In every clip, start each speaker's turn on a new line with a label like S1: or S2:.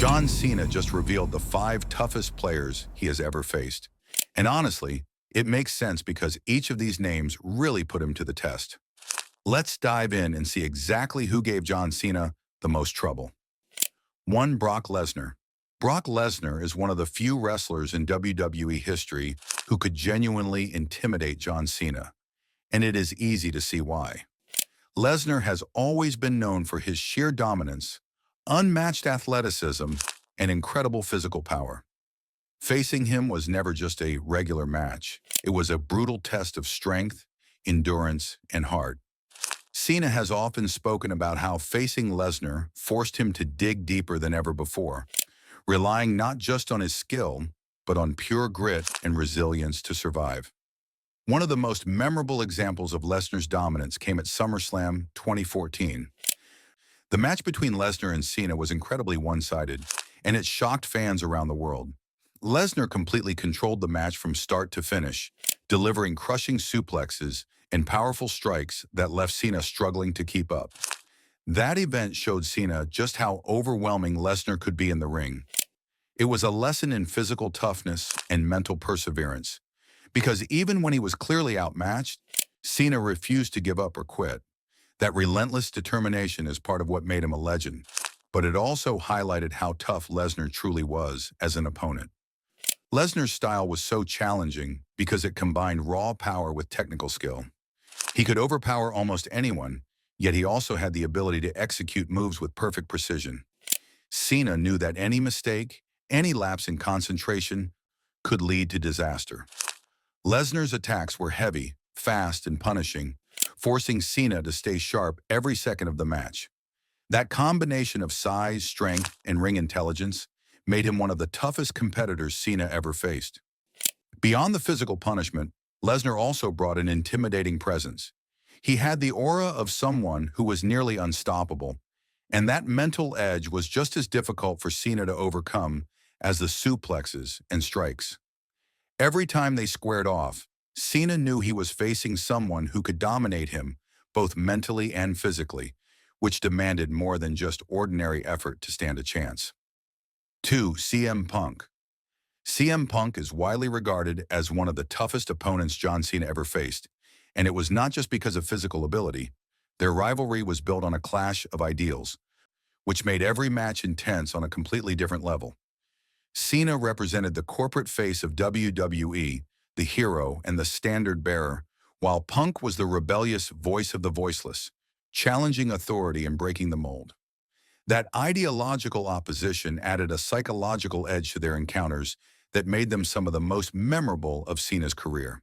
S1: John Cena just revealed the 5 toughest players he has ever faced. And honestly, it makes sense because each of these names really put him to the test. Let's dive in and see exactly who gave John Cena the most trouble. 1. Brock Lesnar. Brock Lesnar is one of the few wrestlers in WWE history who could genuinely intimidate John Cena, and it is easy to see why. Lesnar has always been known for his sheer dominance, unmatched athleticism, and incredible physical power. Facing him was never just a regular match. It was a brutal test of strength, endurance, and heart. Cena has often spoken about how facing Lesnar forced him to dig deeper than ever before, relying not just on his skill, but on pure grit and resilience to survive. One of the most memorable examples of Lesnar's dominance came at SummerSlam 2014. The match between Lesnar and Cena was incredibly one-sided, and it shocked fans around the world. Lesnar completely controlled the match from start to finish, delivering crushing suplexes and powerful strikes that left Cena struggling to keep up. That event showed Cena just how overwhelming Lesnar could be in the ring. It was a lesson in physical toughness and mental perseverance, because even when he was clearly outmatched, Cena refused to give up or quit. That relentless determination is part of what made him a legend, but it also highlighted how tough Lesnar truly was as an opponent. Lesnar's style was so challenging because it combined raw power with technical skill. He could overpower almost anyone, yet he also had the ability to execute moves with perfect precision. Cena knew that any mistake, any lapse in concentration, could lead to disaster. Lesnar's attacks were heavy, fast, and punishing, forcing Cena to stay sharp every second of the match. That combination of size, strength, and ring intelligence made him one of the toughest competitors Cena ever faced. Beyond the physical punishment, Lesnar also brought an intimidating presence. He had the aura of someone who was nearly unstoppable, and that mental edge was just as difficult for Cena to overcome as the suplexes and strikes. Every time they squared off, Cena knew he was facing someone who could dominate him, both mentally and physically, which demanded more than just ordinary effort to stand a chance. 2. CM Punk. CM Punk is widely regarded as one of the toughest opponents John Cena ever faced, and it was not just because of physical ability. Their rivalry was built on a clash of ideals, which made every match intense on a completely different level. Cena represented the corporate face of WWE, the hero and the standard bearer, while Punk was the rebellious voice of the voiceless, challenging authority and breaking the mold. That ideological opposition added a psychological edge to their encounters that made them some of the most memorable of Cena's career.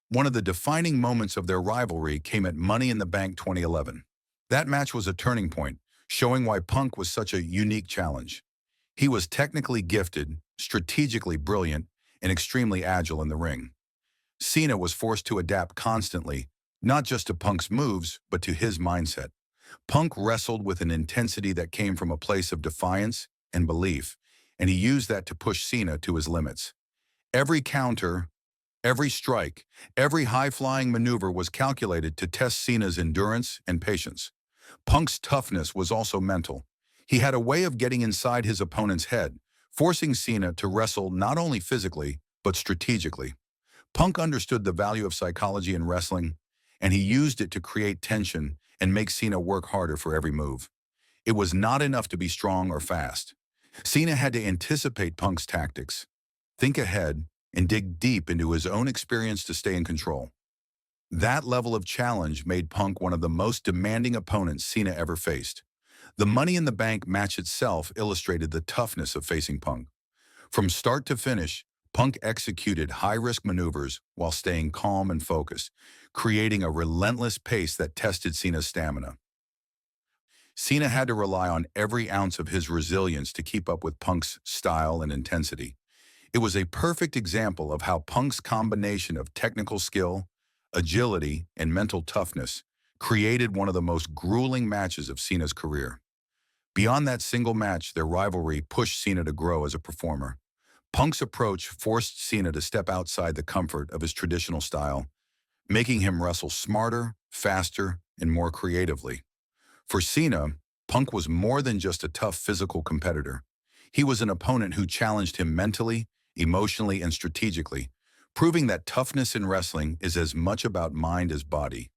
S1: One of the defining moments of their rivalry came at Money in the Bank 2011. That match was a turning point, showing why Punk was such a unique challenge. He was technically gifted, strategically brilliant, and extremely agile in the ring. Cena was forced to adapt constantly, not just to Punk's moves, but to his mindset. Punk wrestled with an intensity that came from a place of defiance and belief, and he used that to push Cena to his limits. Every counter, every strike, every high-flying maneuver was calculated to test Cena's endurance and patience. Punk's toughness was also mental. He had a way of getting inside his opponent's head, forcing Cena to wrestle not only physically, but strategically. Punk understood the value of psychology in wrestling, and he used it to create tension and make Cena work harder for every move. It was not enough to be strong or fast. Cena had to anticipate Punk's tactics, think ahead, and dig deep into his own experience to stay in control. That level of challenge made Punk one of the most demanding opponents Cena ever faced. The Money in the Bank match itself illustrated the toughness of facing Punk. From start to finish, Punk executed high-risk maneuvers while staying calm and focused, creating a relentless pace that tested Cena's stamina. Cena had to rely on every ounce of his resilience to keep up with Punk's style and intensity. It was a perfect example of how Punk's combination of technical skill, agility, and mental toughness created one of the most grueling matches of Cena's career. Beyond that single match, their rivalry pushed Cena to grow as a performer. Punk's approach forced Cena to step outside the comfort of his traditional style, making him wrestle smarter, faster, and more creatively. For Cena, Punk was more than just a tough physical competitor. He was an opponent who challenged him mentally, emotionally, and strategically, proving that toughness in wrestling is as much about mind as body.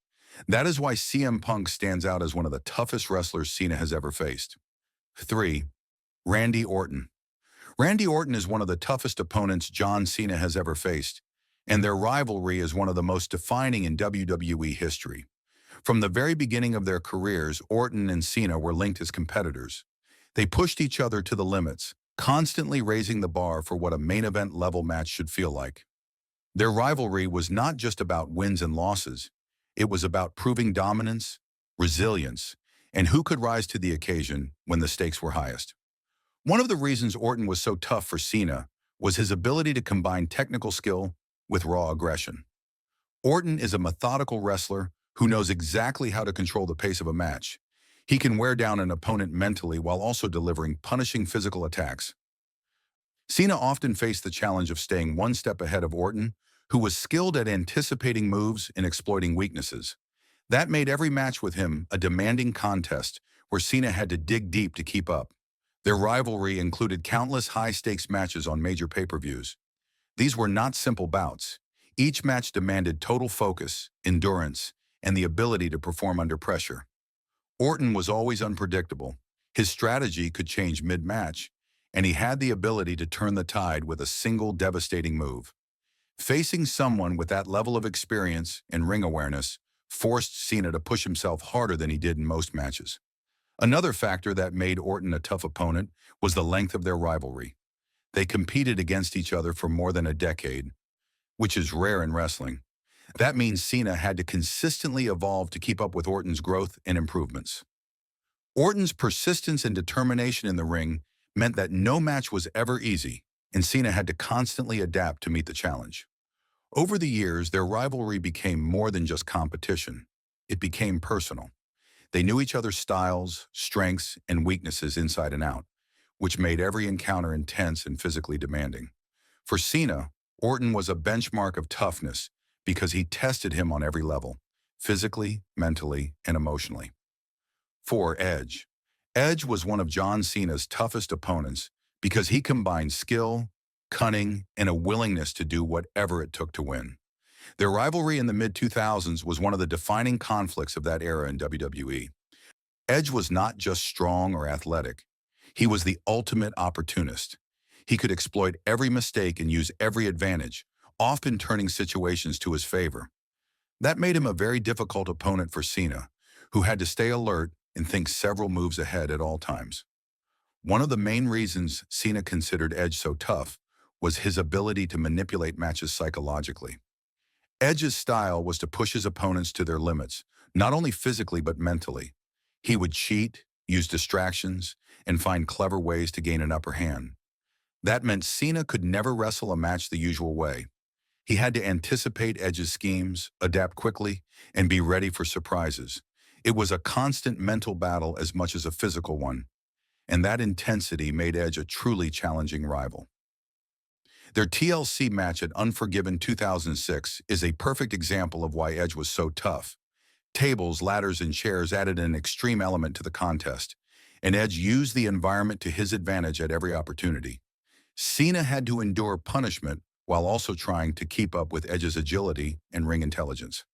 S1: That is why CM Punk stands out as one of the toughest wrestlers Cena has ever faced. 3. Randy Orton. Randy Orton is one of the toughest opponents John Cena has ever faced, and their rivalry is one of the most defining in WWE history. From the very beginning of their careers, Orton and Cena were linked as competitors. They pushed each other to the limits, constantly raising the bar for what a main event level match should feel like. Their rivalry was not just about wins and losses. It was about proving dominance, resilience, and who could rise to the occasion when the stakes were highest. One of the reasons Orton was so tough for Cena was his ability to combine technical skill with raw aggression. Orton is a methodical wrestler who knows exactly how to control the pace of a match. He can wear down an opponent mentally while also delivering punishing physical attacks. Cena often faced the challenge of staying one step ahead of Orton, who was skilled at anticipating moves and exploiting weaknesses. That made every match with him a demanding contest where Cena had to dig deep to keep up. Their rivalry included countless high-stakes matches on major pay-per-views. These were not simple bouts. Each match demanded total focus, endurance, and the ability to perform under pressure. Orton was always unpredictable. His strategy could change mid-match, and he had the ability to turn the tide with a single devastating move. Facing someone with that level of experience and ring awareness forced Cena to push himself harder than he did in most matches. Another factor that made Orton a tough opponent was the length of their rivalry. They competed against each other for more than a decade, which is rare in wrestling. That means Cena had to consistently evolve to keep up with Orton's growth and improvements. Orton's persistence and determination in the ring meant that no match was ever easy, and Cena had to constantly adapt to meet the challenge. Over the years, their rivalry became more than just competition. It became personal. They knew each other's styles, strengths, and weaknesses inside and out, which made every encounter intense and physically demanding. For Cena, Orton was a benchmark of toughness because he tested him on every level, physically, mentally, and emotionally. 4. Edge. Edge was one of John Cena's toughest opponents because he combined skill, cunning, and a willingness to do whatever it took to win. Their rivalry in the mid-2000s was one of the defining conflicts of that era in WWE. Edge was not just strong or athletic. He was the ultimate opportunist. He could exploit every mistake and use every advantage, often turning situations to his favor. That made him a very difficult opponent for Cena, who had to stay alert and think several moves ahead at all times. One of the main reasons Cena considered Edge so tough was his ability to manipulate matches psychologically. Edge's style was to push his opponents to their limits, not only physically but mentally. He would cheat, use distractions, and find clever ways to gain an upper hand. That meant Cena could never wrestle a match the usual way. He had to anticipate Edge's schemes, adapt quickly, and be ready for surprises. It was a constant mental battle as much as a physical one, and that intensity made Edge a truly challenging rival. Their TLC match at Unforgiven 2006 is a perfect example of why Edge was so tough. Tables, ladders, and chairs added an extreme element to the contest, and Edge used the environment to his advantage at every opportunity. Cena had to endure punishment while also trying to keep up with Edge's agility and ring intelligence.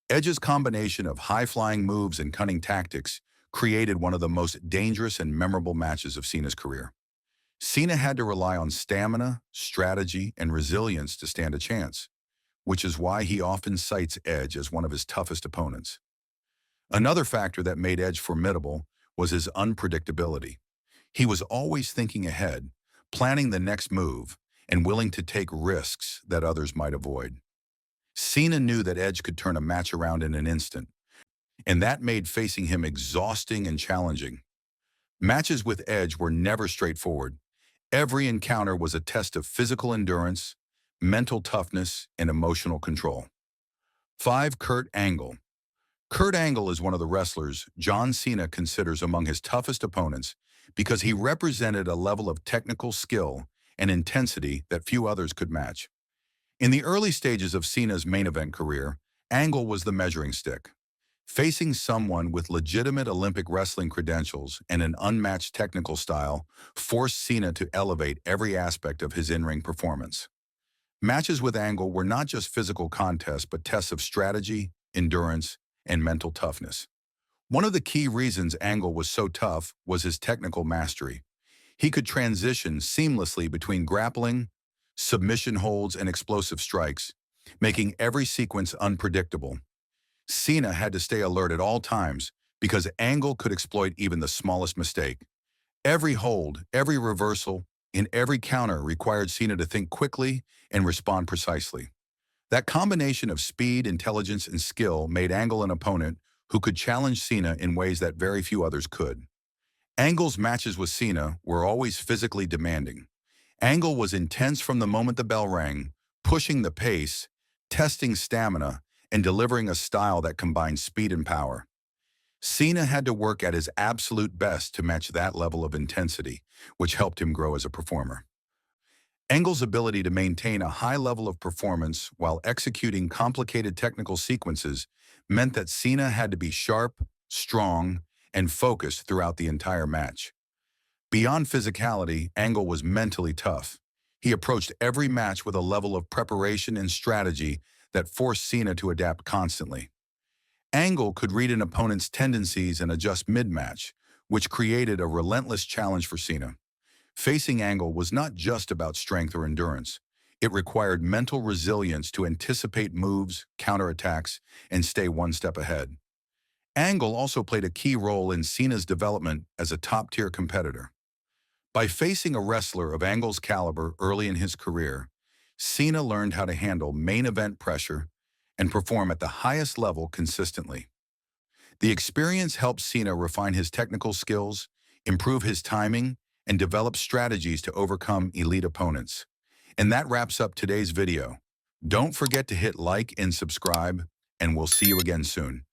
S1: Edge's combination of high-flying moves and cunning tactics created one of the most dangerous and memorable matches of Cena's career. Cena had to rely on stamina, strategy, and resilience to stand a chance, which is why he often cites Edge as one of his toughest opponents. Another factor that made Edge formidable was his unpredictability. He was always thinking ahead, planning the next move, and willing to take risks that others might avoid. Cena knew that Edge could turn a match around in an instant, and that made facing him exhausting and challenging. Matches with Edge were never straightforward. Every encounter was a test of physical endurance, mental toughness, and emotional control. 5. Kurt Angle. Kurt Angle is one of the wrestlers John Cena considers among his toughest opponents because he represented a level of technical skill and intensity that few others could match. In the early stages of Cena's main event career, Angle was the measuring stick. Facing someone with legitimate Olympic wrestling credentials and an unmatched technical style forced Cena to elevate every aspect of his in-ring performance. Matches with Angle were not just physical contests, but tests of strategy, endurance, and mental toughness. One of the key reasons Angle was so tough was his technical mastery. He could transition seamlessly between grappling, submission holds, and explosive strikes, making every sequence unpredictable. Cena had to stay alert at all times because Angle could exploit even the smallest mistake. Every hold, every reversal, and every counter required Cena to think quickly and respond precisely. That combination of speed, intelligence, and skill made Angle an opponent who could challenge Cena in ways that very few others could. Angle's matches with Cena were always physically demanding. Angle was intense from the moment the bell rang, pushing the pace, testing stamina, and delivering a style that combined speed and power. Cena had to work at his absolute best to match that level of intensity, which helped him grow as a performer. Angle's ability to maintain a high level of performance while executing complicated technical sequences meant that Cena had to be sharp, strong, and focused throughout the entire match. Beyond physicality, Angle was mentally tough. He approached every match with a level of preparation and strategy that forced Cena to adapt constantly. Angle could read an opponent's tendencies and adjust mid-match, which created a relentless challenge for Cena. Facing Angle was not just about strength or endurance. It required mental resilience to anticipate moves, counterattacks, and stay one step ahead. Angle also played a key role in Cena's development as a top-tier competitor. By facing a wrestler of Angle's caliber early in his career, Cena learned how to handle main event pressure and perform at the highest level consistently. The experience helped Cena refine his technical skills, improve his timing, and develop strategies to overcome elite opponents. And that wraps up today's video. Don't forget to hit like and subscribe, and we'll see you again soon.